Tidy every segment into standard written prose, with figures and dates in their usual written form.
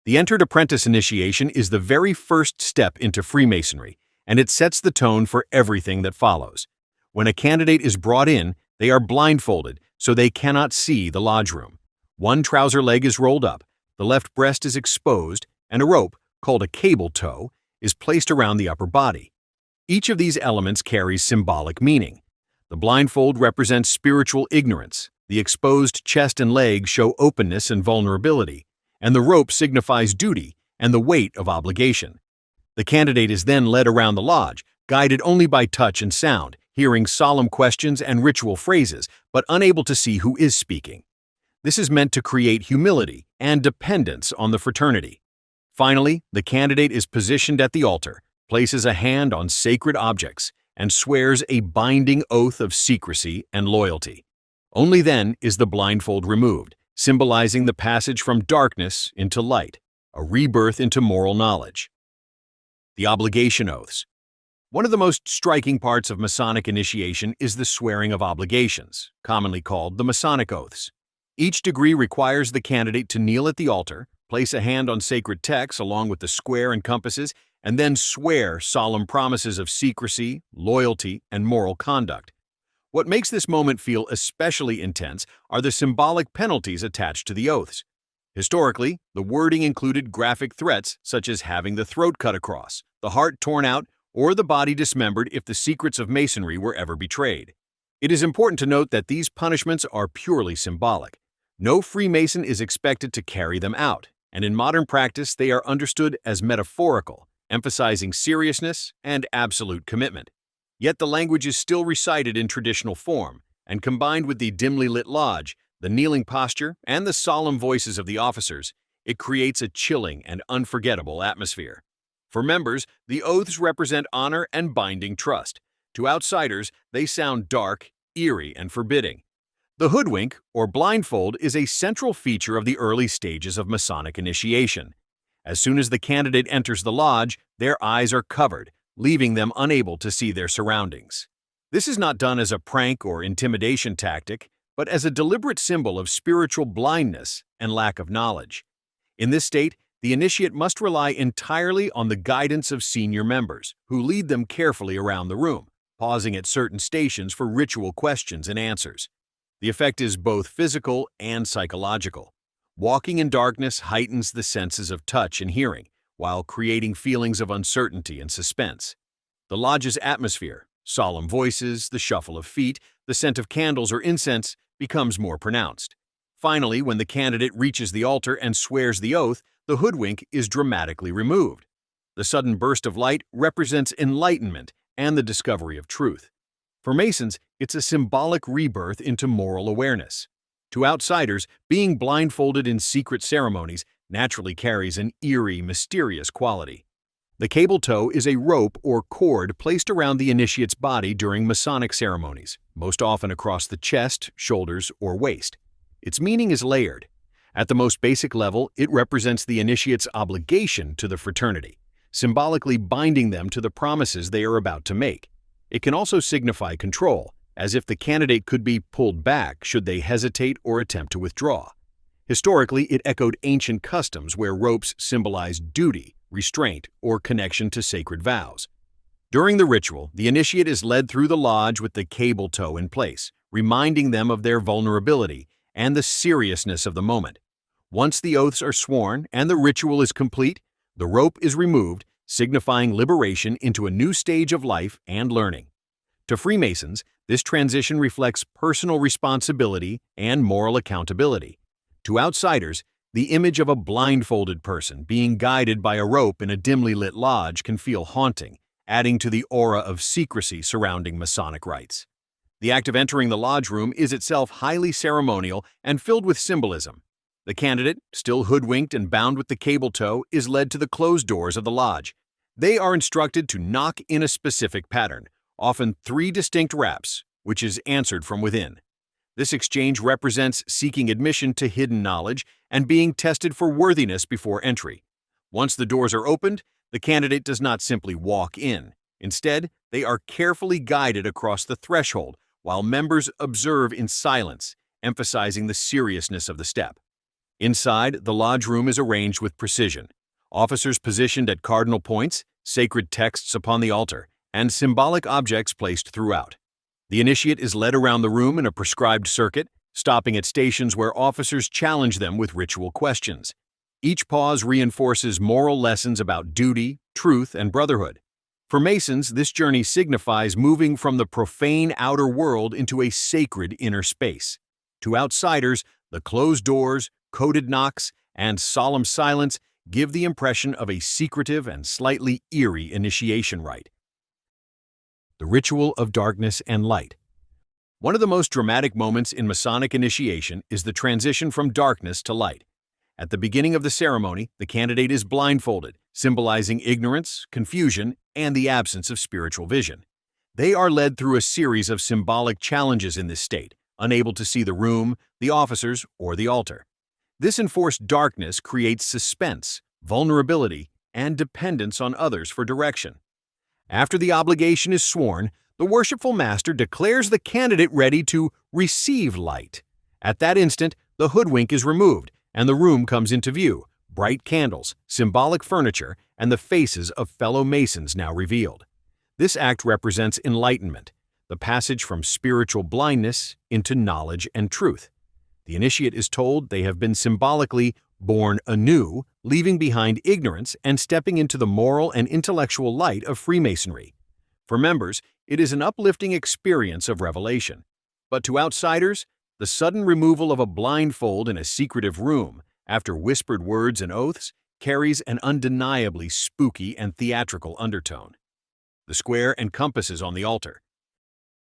The Entered Apprentice initiation is the very first step into Freemasonry, and it sets the tone for everything that follows. When a candidate is brought in, they are blindfolded so they cannot see the lodge room. One trouser leg is rolled up, the left breast is exposed, and a rope, called a cable tow, is placed around the upper body. Each of these elements carries symbolic meaning. The blindfold represents spiritual ignorance, the exposed chest and legs show openness and vulnerability, and the rope signifies duty and the weight of obligation. The candidate is then led around the lodge, guided only by touch and sound, hearing solemn questions and ritual phrases, but unable to see who is speaking. This is meant to create humility and dependence on the fraternity. Finally, the candidate is positioned at the altar, places a hand on sacred objects, and swears a binding oath of secrecy and loyalty. Only then is the blindfold removed, symbolizing the passage from darkness into light, a rebirth into moral knowledge. The obligation oaths. One of the most striking parts of Masonic initiation is the swearing of obligations, commonly called the Masonic oaths. Each degree requires the candidate to kneel at the altar, place a hand on sacred texts along with the square and compasses, and then swear solemn promises of secrecy, loyalty, and moral conduct. What makes this moment feel especially intense are the symbolic penalties attached to the oaths. Historically, the wording included graphic threats such as having the throat cut across, the heart torn out, or the body dismembered if the secrets of Masonry were ever betrayed. It is important to note that these punishments are purely symbolic. No Freemason is expected to carry them out, and in modern practice they are understood as metaphorical, emphasizing seriousness and absolute commitment. Yet the language is still recited in traditional form, and combined with the dimly lit lodge, the kneeling posture, and the solemn voices of the officers, it creates a chilling and unforgettable atmosphere. For members, the oaths represent honor and binding trust. To outsiders, they sound dark, eerie, and forbidding. The hoodwink, or blindfold, is a central feature of the early stages of Masonic initiation. As soon as the candidate enters the lodge, their eyes are covered, leaving them unable to see their surroundings. This is not done as a prank or intimidation tactic, but as a deliberate symbol of spiritual blindness and lack of knowledge. In this state, the initiate must rely entirely on the guidance of senior members, who lead them carefully around the room, pausing at certain stations for ritual questions and answers. The effect is both physical and psychological. Walking in darkness heightens the senses of touch and hearing, while creating feelings of uncertainty and suspense. The lodge's atmosphere, solemn voices, the shuffle of feet, the scent of candles or incense, becomes more pronounced. Finally, when the candidate reaches the altar and swears the oath, the hoodwink is dramatically removed. The sudden burst of light represents enlightenment and the discovery of truth. For Masons, it's a symbolic rebirth into moral awareness. To outsiders, being blindfolded in secret ceremonies naturally carries an eerie, mysterious quality. The cable tow is a rope or cord placed around the initiate's body during Masonic ceremonies, most often across the chest, shoulders, or waist. Its meaning is layered. At the most basic level, it represents the initiate's obligation to the fraternity, symbolically binding them to the promises they are about to make. It can also signify control, as if the candidate could be pulled back should they hesitate or attempt to withdraw. Historically, it echoed ancient customs where ropes symbolized duty, restraint, or connection to sacred vows. During the ritual, the initiate is led through the lodge with the cable tow in place, reminding them of their vulnerability and the seriousness of the moment. Once the oaths are sworn and the ritual is complete, the rope is removed, signifying liberation into a new stage of life and learning. To Freemasons, this transition reflects personal responsibility and moral accountability. To outsiders, the image of a blindfolded person being guided by a rope in a dimly lit lodge can feel haunting, adding to the aura of secrecy surrounding Masonic rites. The act of entering the lodge room is itself highly ceremonial and filled with symbolism. The candidate, still hoodwinked and bound with the cable tow, is led to the closed doors of the lodge. They are instructed to knock in a specific pattern, often 3 distinct raps, which is answered from within. This exchange represents seeking admission to hidden knowledge and being tested for worthiness before entry. Once the doors are opened, the candidate does not simply walk in. Instead, they are carefully guided across the threshold while members observe in silence, emphasizing the seriousness of the step. Inside, the lodge room is arranged with precision. Officers positioned at cardinal points, sacred texts upon the altar, and symbolic objects placed throughout. The initiate is led around the room in a prescribed circuit, stopping at stations where officers challenge them with ritual questions. Each pause reinforces moral lessons about duty, truth, and brotherhood. For Masons, this journey signifies moving from the profane outer world into a sacred inner space. To outsiders, the closed doors, coded knocks, and solemn silence give the impression of a secretive and slightly eerie initiation rite. The ritual of darkness and light. One of the most dramatic moments in Masonic initiation is the transition from darkness to light. At the beginning of the ceremony, the candidate is blindfolded, symbolizing ignorance, confusion, and the absence of spiritual vision. They are led through a series of symbolic challenges in this state, unable to see the room, the officers, or the altar. This enforced darkness creates suspense, vulnerability, and dependence on others for direction. After the obligation is sworn, the worshipful master declares the candidate ready to receive light. At that instant, the hoodwink is removed, and the room comes into view, bright candles, symbolic furniture, and the faces of fellow Masons now revealed. This act represents enlightenment, the passage from spiritual blindness into knowledge and truth. The initiate is told they have been symbolically born anew, leaving behind ignorance and stepping into the moral and intellectual light of Freemasonry. For members, it is an uplifting experience of revelation. But to outsiders, the sudden removal of a blindfold in a secretive room, after whispered words and oaths, carries an undeniably spooky and theatrical undertone. The square and compasses on the altar.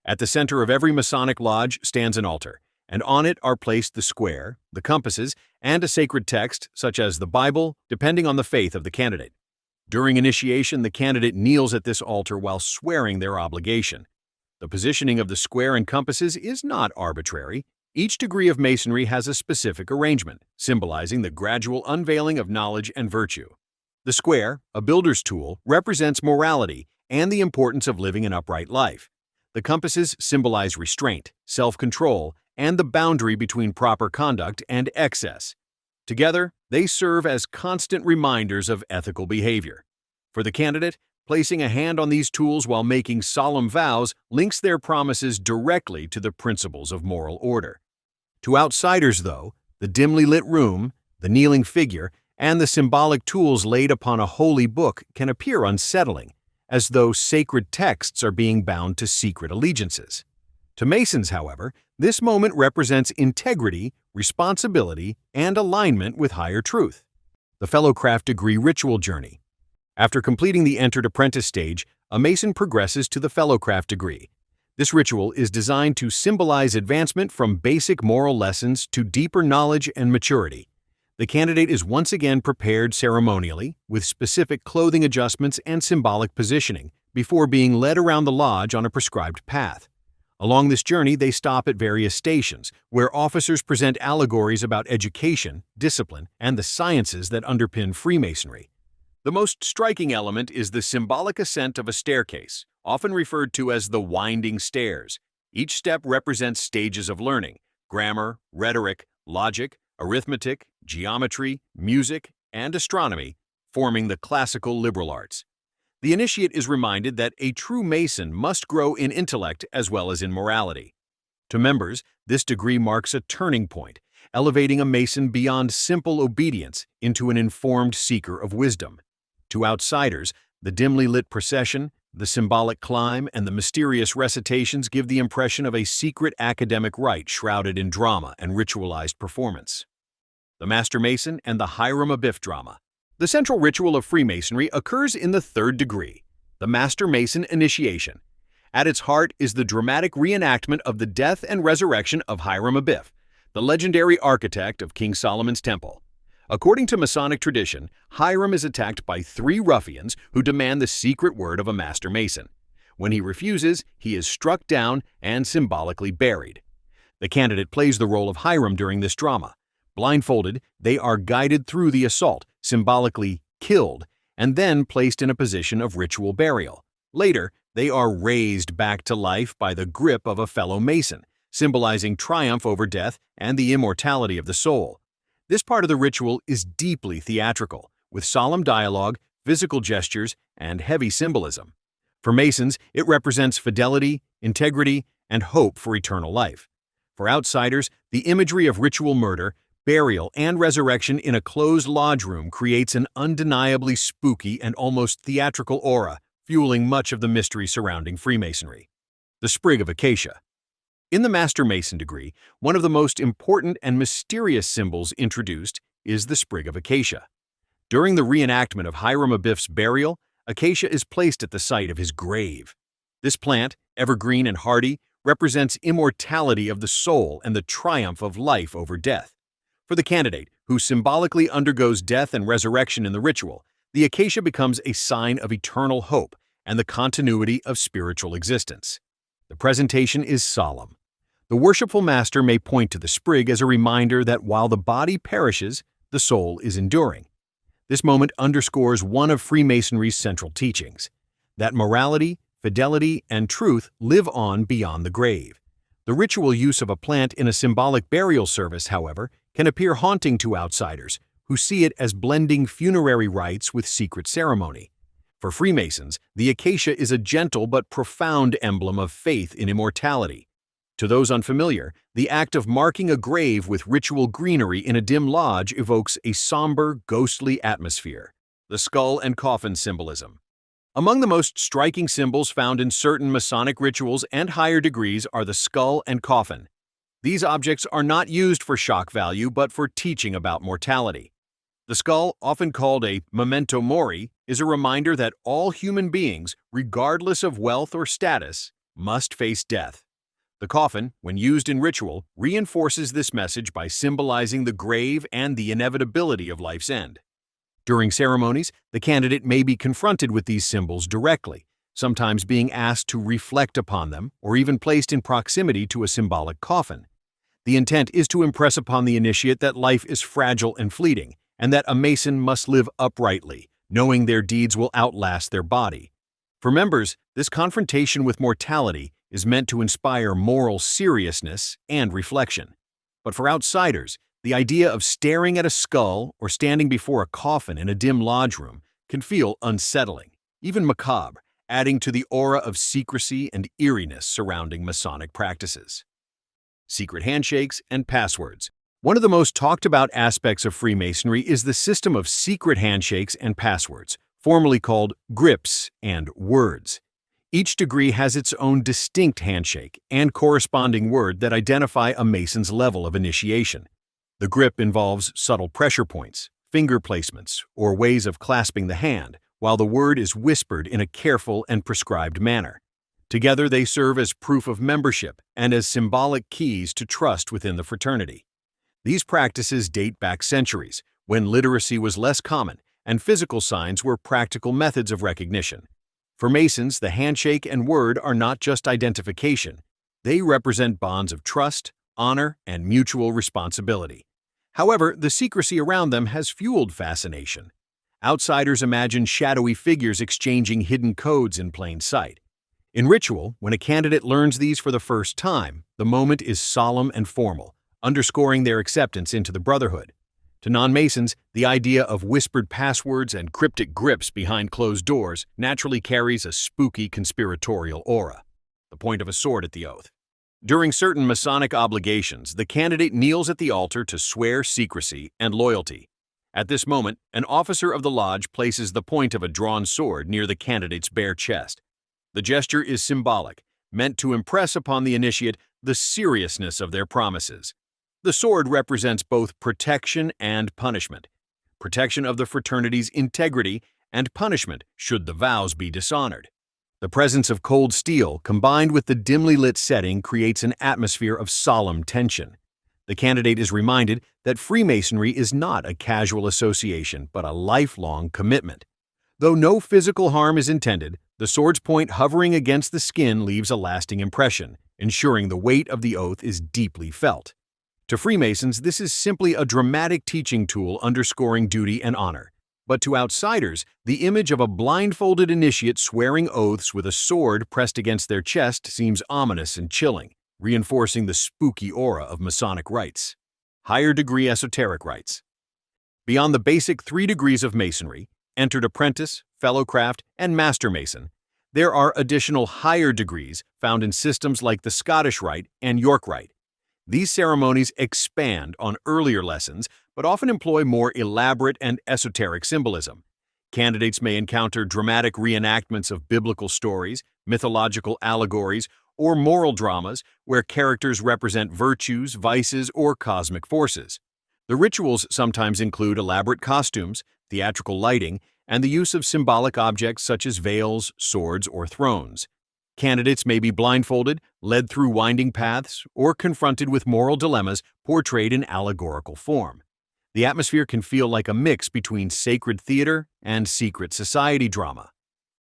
At the center of every Masonic lodge stands an altar, and on it are placed the square, the compasses, and a sacred text, such as the Bible, depending on the faith of the candidate. During initiation, the candidate kneels at this altar while swearing their obligation. The positioning of the square and compasses is not arbitrary. Each degree of Masonry has a specific arrangement, symbolizing the gradual unveiling of knowledge and virtue. The square, a builder's tool, represents morality and the importance of living an upright life. The compasses symbolize restraint, self-control, and the boundary between proper conduct and excess. Together, they serve as constant reminders of ethical behavior. For the candidate, placing a hand on these tools while making solemn vows links their promises directly to the principles of moral order. To outsiders, though, the dimly lit room, the kneeling figure, and the symbolic tools laid upon a holy book can appear unsettling, as though sacred texts are being bound to secret allegiances. To Masons, however, this moment represents integrity, responsibility, and alignment with higher truth. The Fellowcraft Degree Ritual Journey. After completing the Entered Apprentice stage, a Mason progresses to the Fellowcraft degree. This ritual is designed to symbolize advancement from basic moral lessons to deeper knowledge and maturity. The candidate is once again prepared ceremonially, with specific clothing adjustments and symbolic positioning, before being led around the lodge on a prescribed path. Along this journey, they stop at various stations, where officers present allegories about education, discipline, and the sciences that underpin Freemasonry. The most striking element is the symbolic ascent of a staircase, often referred to as the winding stairs. Each step represents stages of learning: grammar, rhetoric, logic, arithmetic, geometry, music, and astronomy, forming the classical liberal arts. The initiate is reminded that a true Mason must grow in intellect as well as in morality. To members, this degree marks a turning point, elevating a Mason beyond simple obedience into an informed seeker of wisdom. To outsiders, the dimly lit procession, the symbolic climb, and the mysterious recitations give the impression of a secret academic rite shrouded in drama and ritualized performance. The Master Mason and the Hiram Abiff drama. The central ritual of Freemasonry occurs in the third degree, the Master Mason initiation. At its heart is the dramatic reenactment of the death and resurrection of Hiram Abiff, the legendary architect of King Solomon's Temple. According to Masonic tradition, Hiram is attacked by 3 ruffians who demand the secret word of a Master Mason. When he refuses, he is struck down and symbolically buried. The candidate plays the role of Hiram during this drama. Blindfolded, they are guided through the assault, symbolically killed, and then placed in a position of ritual burial. Later, they are raised back to life by the grip of a fellow Mason, symbolizing triumph over death and the immortality of the soul. This part of the ritual is deeply theatrical, with solemn dialogue, physical gestures, and heavy symbolism. For Masons, it represents fidelity, integrity, and hope for eternal life. For outsiders, the imagery of ritual murder, burial, and resurrection in a closed lodge room creates an undeniably spooky and almost theatrical aura, fueling much of the mystery surrounding Freemasonry. The sprig of acacia. In the Master Mason degree, one of the most important and mysterious symbols introduced is the sprig of acacia. During the reenactment of Hiram Abiff's burial, acacia is placed at the site of his grave. This plant, evergreen and hardy, represents immortality of the soul and the triumph of life over death. For the candidate, who symbolically undergoes death and resurrection in the ritual, the acacia becomes a sign of eternal hope and the continuity of spiritual existence. The presentation is solemn. The worshipful master may point to the sprig as a reminder that while the body perishes, the soul is enduring. This moment underscores one of Freemasonry's central teachings, that morality, fidelity, and truth live on beyond the grave. The ritual use of a plant in a symbolic burial service, however, can appear haunting to outsiders, who see it as blending funerary rites with secret ceremony. For Freemasons, the acacia is a gentle but profound emblem of faith in immortality. To those unfamiliar, the act of marking a grave with ritual greenery in a dim lodge evokes a somber, ghostly atmosphere. The skull and coffin symbolism. Among the most striking symbols found in certain Masonic rituals and higher degrees are the skull and coffin. These objects are not used for shock value but for teaching about mortality. The skull, often called a memento mori, is a reminder that all human beings, regardless of wealth or status, must face death. The coffin, when used in ritual, reinforces this message by symbolizing the grave and the inevitability of life's end. During ceremonies, the candidate may be confronted with these symbols directly, sometimes being asked to reflect upon them or even placed in proximity to a symbolic coffin. The intent is to impress upon the initiate that life is fragile and fleeting, and that a Mason must live uprightly, knowing their deeds will outlast their body. For members, this confrontation with mortality is meant to inspire moral seriousness and reflection. But for outsiders, the idea of staring at a skull or standing before a coffin in a dim lodge room can feel unsettling, even macabre, adding to the aura of secrecy and eeriness surrounding Masonic practices. Secret handshakes and passwords. One of the most talked about aspects of Freemasonry is the system of secret handshakes and passwords, formerly called grips and words. Each degree has its own distinct handshake and corresponding word that identify a Mason's level of initiation. The grip involves subtle pressure points, finger placements, or ways of clasping the hand, while the word is whispered in a careful and prescribed manner. Together they serve as proof of membership and as symbolic keys to trust within the fraternity. These practices date back centuries, when literacy was less common and physical signs were practical methods of recognition. For Masons, the handshake and word are not just identification. They represent bonds of trust, honor, and mutual responsibility. However, the secrecy around them has fueled fascination. Outsiders imagine shadowy figures exchanging hidden codes in plain sight. In ritual, when a candidate learns these for the first time, the moment is solemn and formal, underscoring their acceptance into the brotherhood. To non-Masons, the idea of whispered passwords and cryptic grips behind closed doors naturally carries a spooky conspiratorial aura. The point of a sword at the oath. During certain Masonic obligations, the candidate kneels at the altar to swear secrecy and loyalty. At this moment, an officer of the lodge places the point of a drawn sword near the candidate's bare chest. The gesture is symbolic, meant to impress upon the initiate the seriousness of their promises. The sword represents both protection and punishment. Protection of the fraternity's integrity and punishment should the vows be dishonored. The presence of cold steel combined with the dimly lit setting creates an atmosphere of solemn tension. The candidate is reminded that Freemasonry is not a casual association but a lifelong commitment. Though no physical harm is intended, the sword's point hovering against the skin leaves a lasting impression, ensuring the weight of the oath is deeply felt. To Freemasons, this is simply a dramatic teaching tool underscoring duty and honor. But to outsiders, the image of a blindfolded initiate swearing oaths with a sword pressed against their chest seems ominous and chilling, reinforcing the spooky aura of Masonic rites. Higher degree esoteric rites. Beyond the basic 3 degrees of Masonry, Entered Apprentice, Fellowcraft, and Master Mason, there are additional higher degrees found in systems like the Scottish Rite and York Rite. These ceremonies expand on earlier lessons, but often employ more elaborate and esoteric symbolism. Candidates may encounter dramatic reenactments of biblical stories, mythological allegories, or moral dramas where characters represent virtues, vices, or cosmic forces. The rituals sometimes include elaborate costumes, theatrical lighting, and the use of symbolic objects such as veils, swords, or thrones. Candidates may be blindfolded, led through winding paths, or confronted with moral dilemmas portrayed in allegorical form. The atmosphere can feel like a mix between sacred theater and secret society drama.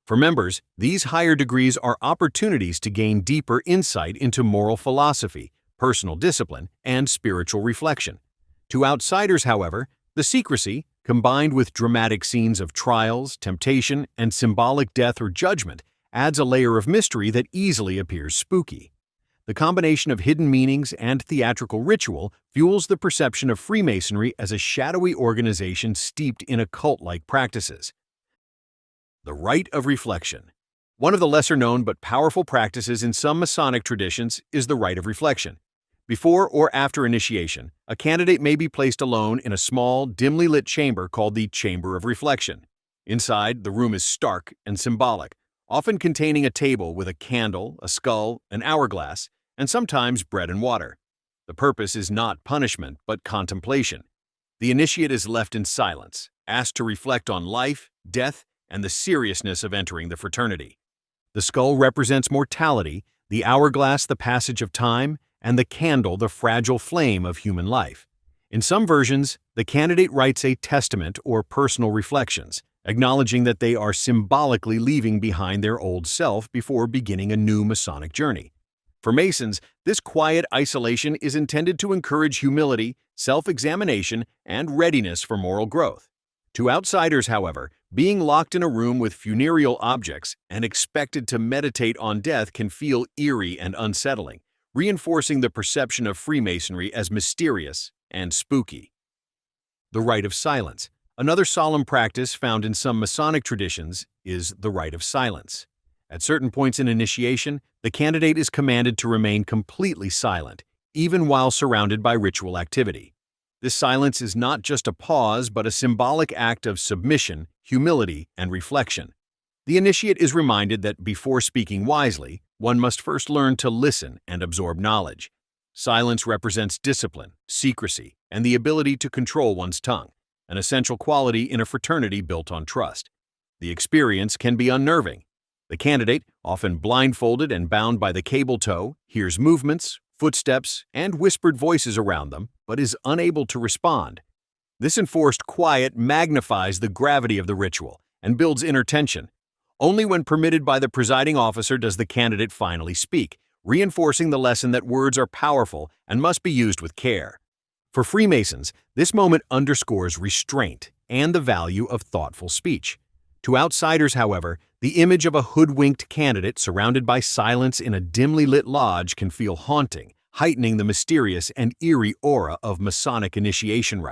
For members, these higher degrees are opportunities to gain deeper insight into moral philosophy, personal discipline, and spiritual reflection. To outsiders, however, the secrecy, combined with dramatic scenes of trials, temptation, and symbolic death or judgment, adds a layer of mystery that easily appears spooky. The combination of hidden meanings and theatrical ritual fuels the perception of Freemasonry as a shadowy organization steeped in occult-like practices. The Rite of Reflection. One of the lesser-known but powerful practices in some Masonic traditions is the Rite of Reflection. Before or after initiation, a candidate may be placed alone in a small, dimly lit chamber called the Chamber of Reflection. Inside, the room is stark and symbolic, often containing a table with a candle, a skull, an hourglass, and sometimes bread and water. The purpose is not punishment, but contemplation. The initiate is left in silence, asked to reflect on life, death, and the seriousness of entering the fraternity. The skull represents mortality, the hourglass the passage of time, and the candle the fragile flame of human life. In some versions, the candidate writes a testament or personal reflections, acknowledging that they are symbolically leaving behind their old self before beginning a new Masonic journey. For Masons, this quiet isolation is intended to encourage humility, self-examination, and readiness for moral growth. To outsiders, however, being locked in a room with funereal objects and expected to meditate on death can feel eerie and unsettling, reinforcing the perception of Freemasonry as mysterious and spooky. The Rite of Silence. Another solemn practice found in some Masonic traditions is the Rite of Silence. At certain points in initiation, the candidate is commanded to remain completely silent, even while surrounded by ritual activity. This silence is not just a pause, but a symbolic act of submission, humility, and reflection. The initiate is reminded that before speaking wisely, one must first learn to listen and absorb knowledge. Silence represents discipline, secrecy, and the ability to control one's tongue, an essential quality in a fraternity built on trust. The experience can be unnerving. The candidate, often blindfolded and bound by the cable tow, hears movements, footsteps, and whispered voices around them, but is unable to respond. This enforced quiet magnifies the gravity of the ritual and builds inner tension. Only when permitted by the presiding officer does the candidate finally speak, reinforcing the lesson that words are powerful and must be used with care. For Freemasons, this moment underscores restraint and the value of thoughtful speech. To outsiders, however, the image of a hoodwinked candidate surrounded by silence in a dimly lit lodge can feel haunting, heightening the mysterious and eerie aura of Masonic initiation rites.